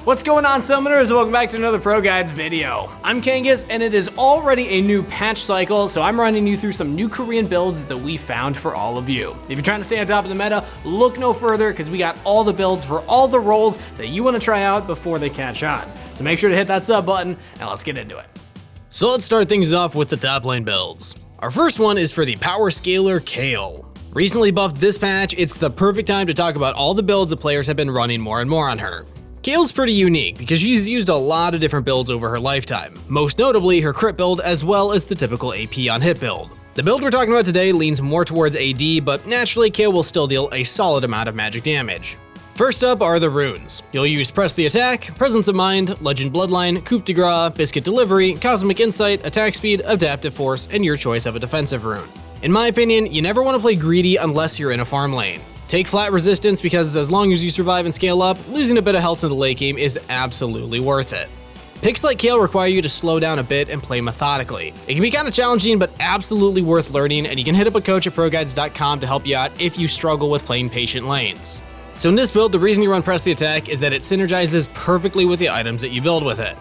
What's going on, Summoners? Welcome back to another ProGuides video. I'm Kangas, and it is already a new patch cycle, so I'm running you through some new Korean builds that we found for all of you. If you're trying to stay on top of the meta, look no further, because we got all the builds for all the roles that you want to try out before they catch on. So make sure to hit that sub button, and let's get into it. So let's start things off with the top lane builds. Our first one is for the power scaler Kayle. Recently buffed this patch, it's the perfect time to talk about all the builds that players have been running more and more on her. Kayle's pretty unique because she's used a lot of different builds over her lifetime, most notably her crit build as well as the typical AP on hit build. The build we're talking about today leans more towards AD, but naturally Kayle will still deal a solid amount of magic damage. First up are the runes. You'll use Press the Attack, Presence of Mind, Legend Bloodline, Coup de Grace, Biscuit Delivery, Cosmic Insight, Attack Speed, Adaptive Force, and your choice of a defensive rune. In my opinion, you never want to play greedy unless you're in a farm lane. Take flat resistance because as long as you survive and scale up, losing a bit of health in the late game is absolutely worth it. Picks like Kayle require you to slow down a bit and play methodically. It can be kind of challenging, but absolutely worth learning, and you can hit up a coach at ProGuides.com to help you out if you struggle with playing patient lanes. So in this build, the reason you run Press the Attack is that it synergizes perfectly with the items that you build with it.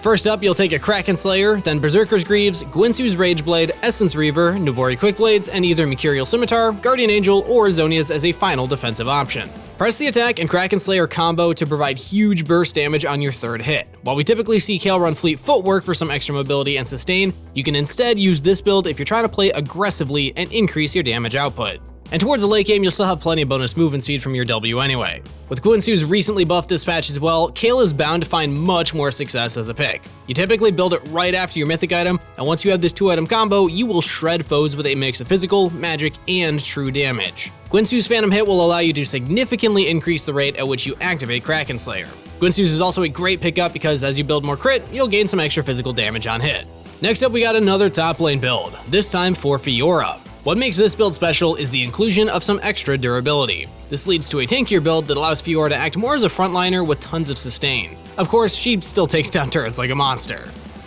First up, you'll take a Kraken Slayer, then Berserker's Greaves, Guinsoo's Rageblade, Essence Reaver, Nuvori Quickblades, and either Mercurial Scimitar, Guardian Angel, or Zonia's as a final defensive option. Press the Attack and Kraken Slayer combo to provide huge burst damage on your third hit. While we typically see Kayle run Fleet Footwork for some extra mobility and sustain, you can instead use this build if you're trying to play aggressively and increase your damage output. And towards the late game, you'll still have plenty of bonus movement speed from your W anyway. With Guinsoo's recently buffed this patch as well, Kayle is bound to find much more success as a pick. You typically build it right after your mythic item, and once you have this 2-item combo, you will shred foes with a mix of physical, magic, and true damage. Guinsoo's Phantom Hit will allow you to significantly increase the rate at which you activate Kraken Slayer. Guinsoo's is also a great pickup because as you build more crit, you'll gain some extra physical damage on hit. Next up, we got another top lane build, this time for Fiora. What makes this build special is the inclusion of some extra durability. This leads to a tankier build that allows Fiora to act more as a frontliner with tons of sustain. Of course, she still takes down turrets like a monster.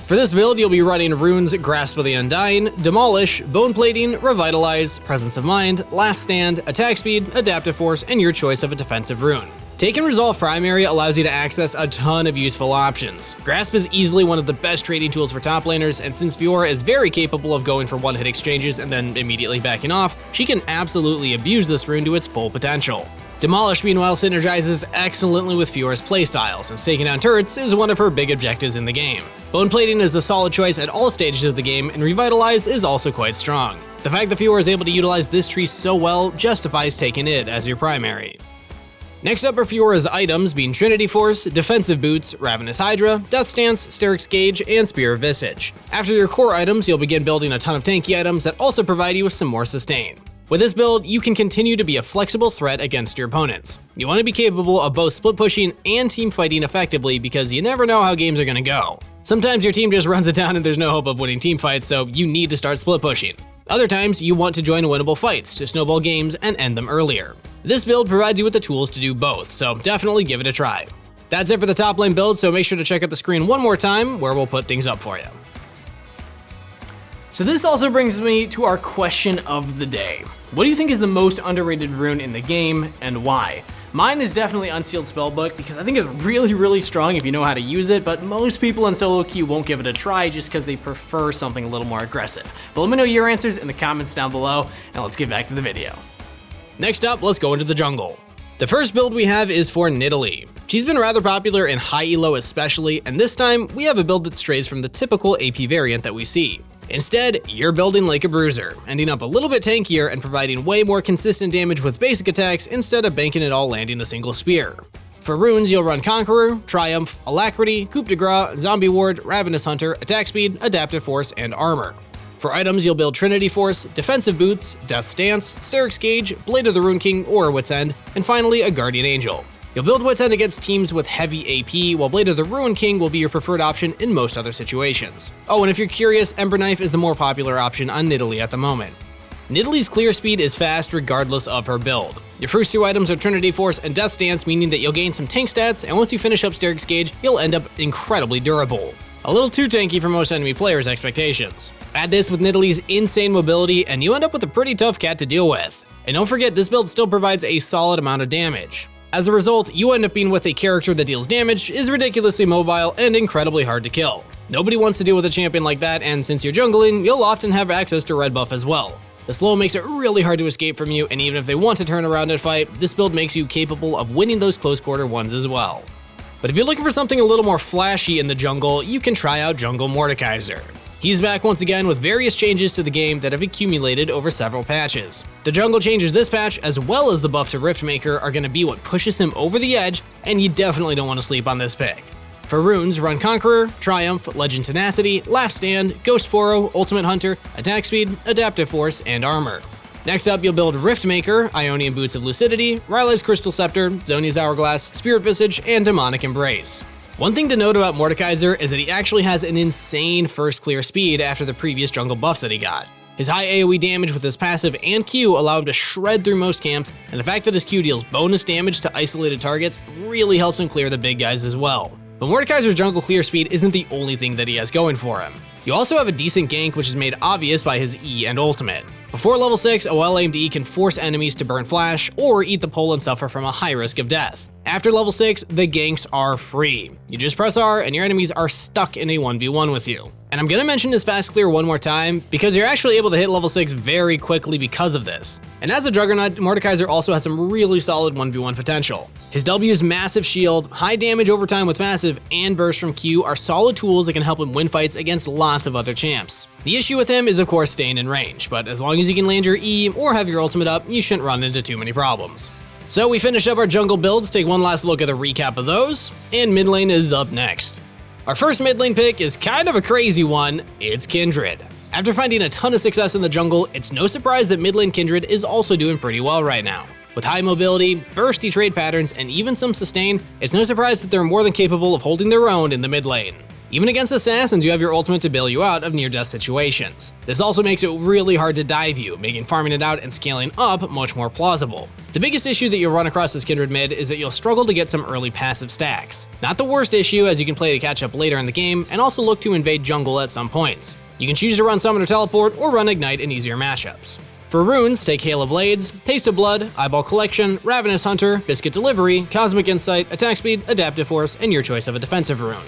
For this build, you'll be running runes Grasp of the Undying, Demolish, Bone Plating, Revitalize, Presence of Mind, Last Stand, Attack Speed, Adaptive Force, and your choice of a defensive rune. Take and Resolve Primary allows you to access a ton of useful options. Grasp is easily one of the best trading tools for top laners, and since Fiora is very capable of going for one-hit exchanges and then immediately backing off, she can absolutely abuse this rune to its full potential. Demolish, meanwhile, synergizes excellently with Fiora's playstyle, since taking down turrets is one of her big objectives in the game. Bone Plating is a solid choice at all stages of the game, and Revitalize is also quite strong. The fact that Fiora is able to utilize this tree so well justifies taking it as your primary. Next up are Fiora's items, being Trinity Force, Defensive Boots, Ravenous Hydra, Death Stance, Steric's Gauge, and Spear of Visage. After your core items, you'll begin building a ton of tanky items that also provide you with some more sustain. With this build, you can continue to be a flexible threat against your opponents. You want to be capable of both split pushing and team fighting effectively because you never know how games are going to go. Sometimes your team just runs it down and there's no hope of winning team fights, so you need to start split pushing. Other times, you want to join winnable fights to snowball games and end them earlier. This build provides you with the tools to do both, so definitely give it a try. That's it for the top lane build, so make sure to check out the screen one more time where we'll put things up for you. So this also brings me to our question of the day. What do you think is the most underrated rune in the game, and why? Mine is definitely Unsealed Spellbook because I think it's really strong if you know how to use it, but most people in solo queue won't give it a try just because they prefer something a little more aggressive. But let me know your answers in the comments down below, and let's get back to the video. Next up, let's go into the jungle. The first build we have is for Nidalee. She's been rather popular in high elo especially, and this time we have a build that strays from the typical AP variant that we see. Instead, you're building like a bruiser, ending up a little bit tankier and providing way more consistent damage with basic attacks instead of banking it all landing a single spear. For runes, you'll run Conqueror, Triumph, Alacrity, Coup de Grace, Zombie Ward, Ravenous Hunter, Attack Speed, Adaptive Force, and Armor. For items, you'll build Trinity Force, Defensive Boots, Death Stance, Steric's Gauge, Blade of the Rune King or Wit's End, and finally a Guardian Angel. You'll build Wit's End against teams with heavy AP, while Blade of the Ruin King will be your preferred option in most other situations. Oh, and if you're curious, Ember Knife is the more popular option on Nidalee at the moment. Nidalee's clear speed is fast regardless of her build. Your first two items are Trinity Force and Death Stance, meaning that you'll gain some tank stats, and once you finish up Steric's Gauge, you'll end up incredibly durable. A little too tanky for most enemy players' expectations. Add this with Nidalee's insane mobility, and you end up with a pretty tough cat to deal with. And don't forget, this build still provides a solid amount of damage. As a result, you end up being with a character that deals damage, is ridiculously mobile, and incredibly hard to kill. Nobody wants to deal with a champion like that, and since you're jungling, you'll often have access to red buff as well. The slow makes it really hard to escape from you, and even if they want to turn around and fight, this build makes you capable of winning those close quarter ones as well. But if you're looking for something a little more flashy in the jungle, you can try out Jungle Mordekaiser. He's back once again with various changes to the game that have accumulated over several patches. The jungle changes this patch, as well as the buff to Riftmaker, are going to be what pushes him over the edge, and you definitely don't want to sleep on this pick. For runes, run Conqueror, Triumph, Legend Tenacity, Last Stand, Ghost Foro, Ultimate Hunter, Attack Speed, Adaptive Force, and Armor. Next up, you'll build Riftmaker, Ionian Boots of Lucidity, Riley's Crystal Scepter, Zhonya's Hourglass, Spirit Visage, and Demonic Embrace. One thing to note about Mordekaiser is that he actually has an insane first clear speed after the previous jungle buffs that he got. His high AoE damage with his passive and Q allow him to shred through most camps, and the fact that his Q deals bonus damage to isolated targets really helps him clear the big guys as well. But Mordekaiser's jungle clear speed isn't the only thing that he has going for him. You also have a decent gank, which is made obvious by his E and ultimate. Before level 6, a well-aimed E can force enemies to burn flash or eat the pole and suffer from a high risk of death. After level 6, the ganks are free. You just press R and your enemies are stuck in a 1v1 with you. And I'm gonna mention his fast clear one more time, because you're actually able to hit level 6 very quickly because of this. And as a Juggernaut, Mordekaiser also has some really solid 1v1 potential. His W's massive shield, high damage over time with passive, and burst from Q are solid tools that can help him win fights against lots of other champs. The issue with him is of course staying in range, but as long as you can land your E or have your ultimate up, you shouldn't run into too many problems. So we finished up our jungle builds, take one last look at the recap of those, and mid lane is up next. Our first mid lane pick is kind of a crazy one, it's Kindred. After finding a ton of success in the jungle, it's no surprise that mid lane Kindred is also doing pretty well right now. With high mobility, bursty trade patterns, and even some sustain, it's no surprise that they're more than capable of holding their own in the mid lane. Even against assassins, you have your ultimate to bail you out of near-death situations. This also makes it really hard to dive you, making farming it out and scaling up much more plausible. The biggest issue that you'll run across as Kindred mid is that you'll struggle to get some early passive stacks. Not the worst issue, as you can play to catch up later in the game and also look to invade jungle at some points. You can choose to run Summon or Teleport or run Ignite in easier matchups. For runes, take Hail of Blades, Taste of Blood, Eyeball Collection, Ravenous Hunter, Biscuit Delivery, Cosmic Insight, Attack Speed, Adaptive Force, and your choice of a defensive rune.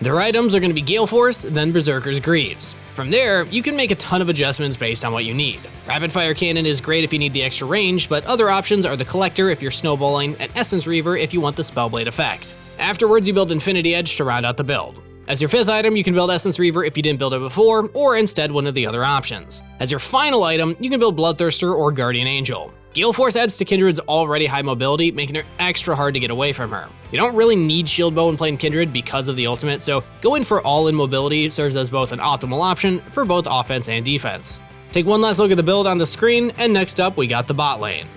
Their items are going to be Gale Force, then Berserker's Greaves. From there, you can make a ton of adjustments based on what you need. Rapid Fire Cannon is great if you need the extra range, but other options are the Collector if you're snowballing, and Essence Reaver if you want the Spellblade effect. Afterwards, you build Infinity Edge to round out the build. As your fifth item, you can build Essence Reaver if you didn't build it before, or instead one of the other options. As your final item, you can build Bloodthirster or Guardian Angel. Gale Force adds to Kindred's already high mobility, making it extra hard to get away from her. You don't really need Shield Bow when playing Kindred because of the ultimate, so going for all-in mobility serves as both an optimal option for both offense and defense. Take one last look at the build on the screen, and next up we got the bot lane.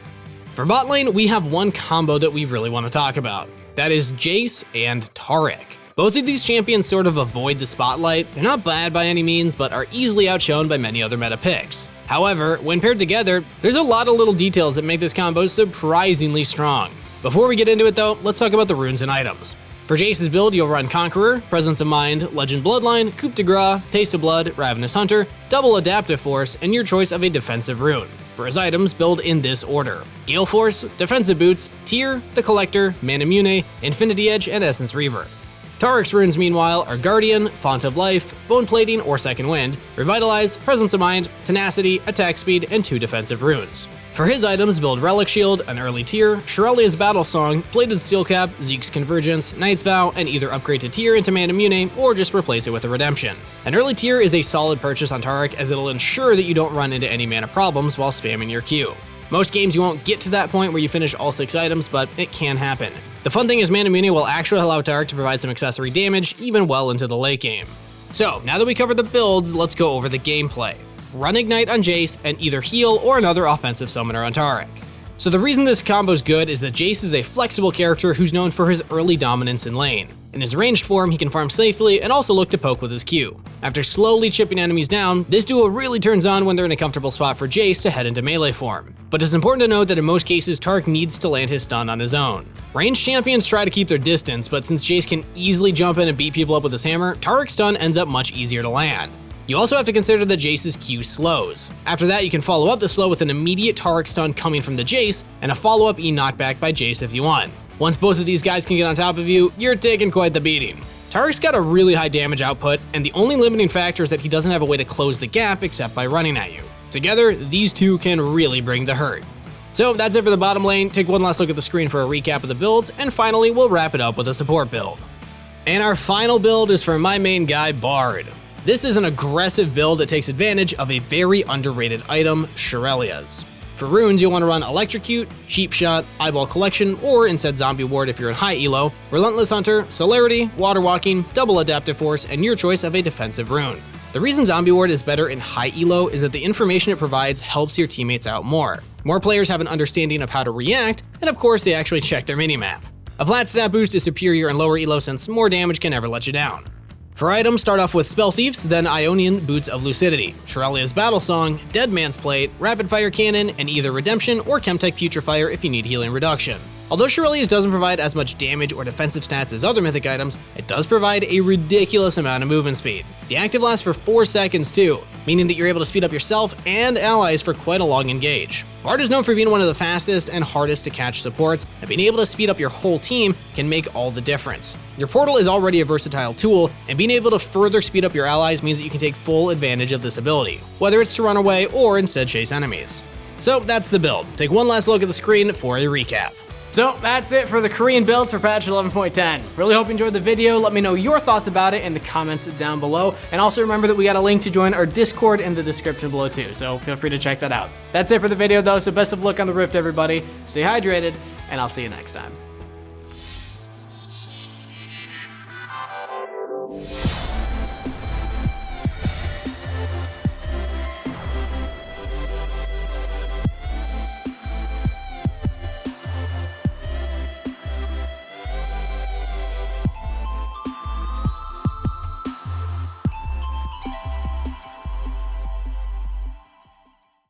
For bot lane, we have one combo that we really want to talk about. That is Jace and Taric. Both of these champions sort of avoid the spotlight. They're not bad by any means, but are easily outshone by many other meta picks. However, when paired together, there's a lot of little details that make this combo surprisingly strong. Before we get into it though, let's talk about the runes and items. For Jace's build, you'll run Conqueror, Presence of Mind, Legend Bloodline, Coup de Grace, Taste of Blood, Ravenous Hunter, Double Adaptive Force, and your choice of a defensive rune. For his items, build in this order: Gale Force, Defensive Boots, Tear, the Collector, Manamune, Infinity Edge, and Essence Reaver. Taric's runes, meanwhile, are Guardian, Font of Life, Bone Plating or Second Wind, Revitalize, Presence of Mind, Tenacity, Attack Speed, and 2 defensive runes. For his items, build Relic Shield, an early Tear, Shirelia's Battle Song, Plated Steel Cap, Zeke's Convergence, Knight's Vow, and either upgrade to Tear into Manamune or just replace it with a Redemption. An early Tear is a solid purchase on Taric, as it'll ensure that you don't run into any mana problems while spamming your Q. Most games you won't get to that point where you finish all 6 items, but it can happen. The fun thing is Manamune will actually allow Taric to provide some accessory damage even well into the late game. So now that we covered the builds, let's go over the gameplay. Run Ignite on Jace and either heal or another offensive summoner on Taric. So the reason this combo is good is that Jace is a flexible character who's known for his early dominance in lane. In his ranged form, he can farm safely and also look to poke with his Q. After slowly chipping enemies down, this duo really turns on when they're in a comfortable spot for Jace to head into melee form. But it's important to note that in most cases, Taric needs to land his stun on his own. Ranged champions try to keep their distance, but since Jace can easily jump in and beat people up with his hammer, Taric's stun ends up much easier to land. You also have to consider the Jace's Q slows. After that, you can follow up the slow with an immediate Taric stun coming from the Jace, and a follow-up E knockback by Jace if you want. Once both of these guys can get on top of you, you're taking quite the beating. Taric's got a really high damage output, and the only limiting factor is that he doesn't have a way to close the gap except by running at you. Together, these two can really bring the hurt. So that's it for the bottom lane. Take one last look at the screen for a recap of the builds, and finally we'll wrap it up with a support build. And our final build is for my main guy, Bard. This is an aggressive build that takes advantage of a very underrated item, Shurelya's. For runes, you'll want to run Electrocute, Cheap Shot, Eyeball Collection, or instead Zombie Ward if you're in high elo, Relentless Hunter, Celerity, Water Walking, Double Adaptive Force, and your choice of a defensive rune. The reason Zombie Ward is better in high elo is that the information it provides helps your teammates out more. More players have an understanding of how to react, and of course they actually check their minimap. A flat stat boost is superior in lower elo since more damage can never let you down. For items, start off with Spell Thieves, then Ionian Boots of Lucidity, Shurelya's Battle Song, Dead Man's Plate, Rapid Fire Cannon, and either Redemption or Chemtech Putrefire if you need healing reduction. Although Shurelya's doesn't provide as much damage or defensive stats as other mythic items, it does provide a ridiculous amount of movement speed. The active lasts for 4 seconds too, meaning that you're able to speed up yourself and allies for quite a long engage. Bard is known for being one of the fastest and hardest to catch supports, and being able to speed up your whole team can make all the difference. Your portal is already a versatile tool, and being able to further speed up your allies means that you can take full advantage of this ability, whether it's to run away or instead chase enemies. So that's the build. Take one last look at the screen for a recap. So that's it for the Korean builds for patch 11.10. Really hope you enjoyed the video. Let me know your thoughts about it in the comments down below. And also remember that we got a link to join our Discord in the description below too, so feel free to check that out. That's it for the video though, so best of luck on the Rift everybody. Stay hydrated, and I'll see you next time.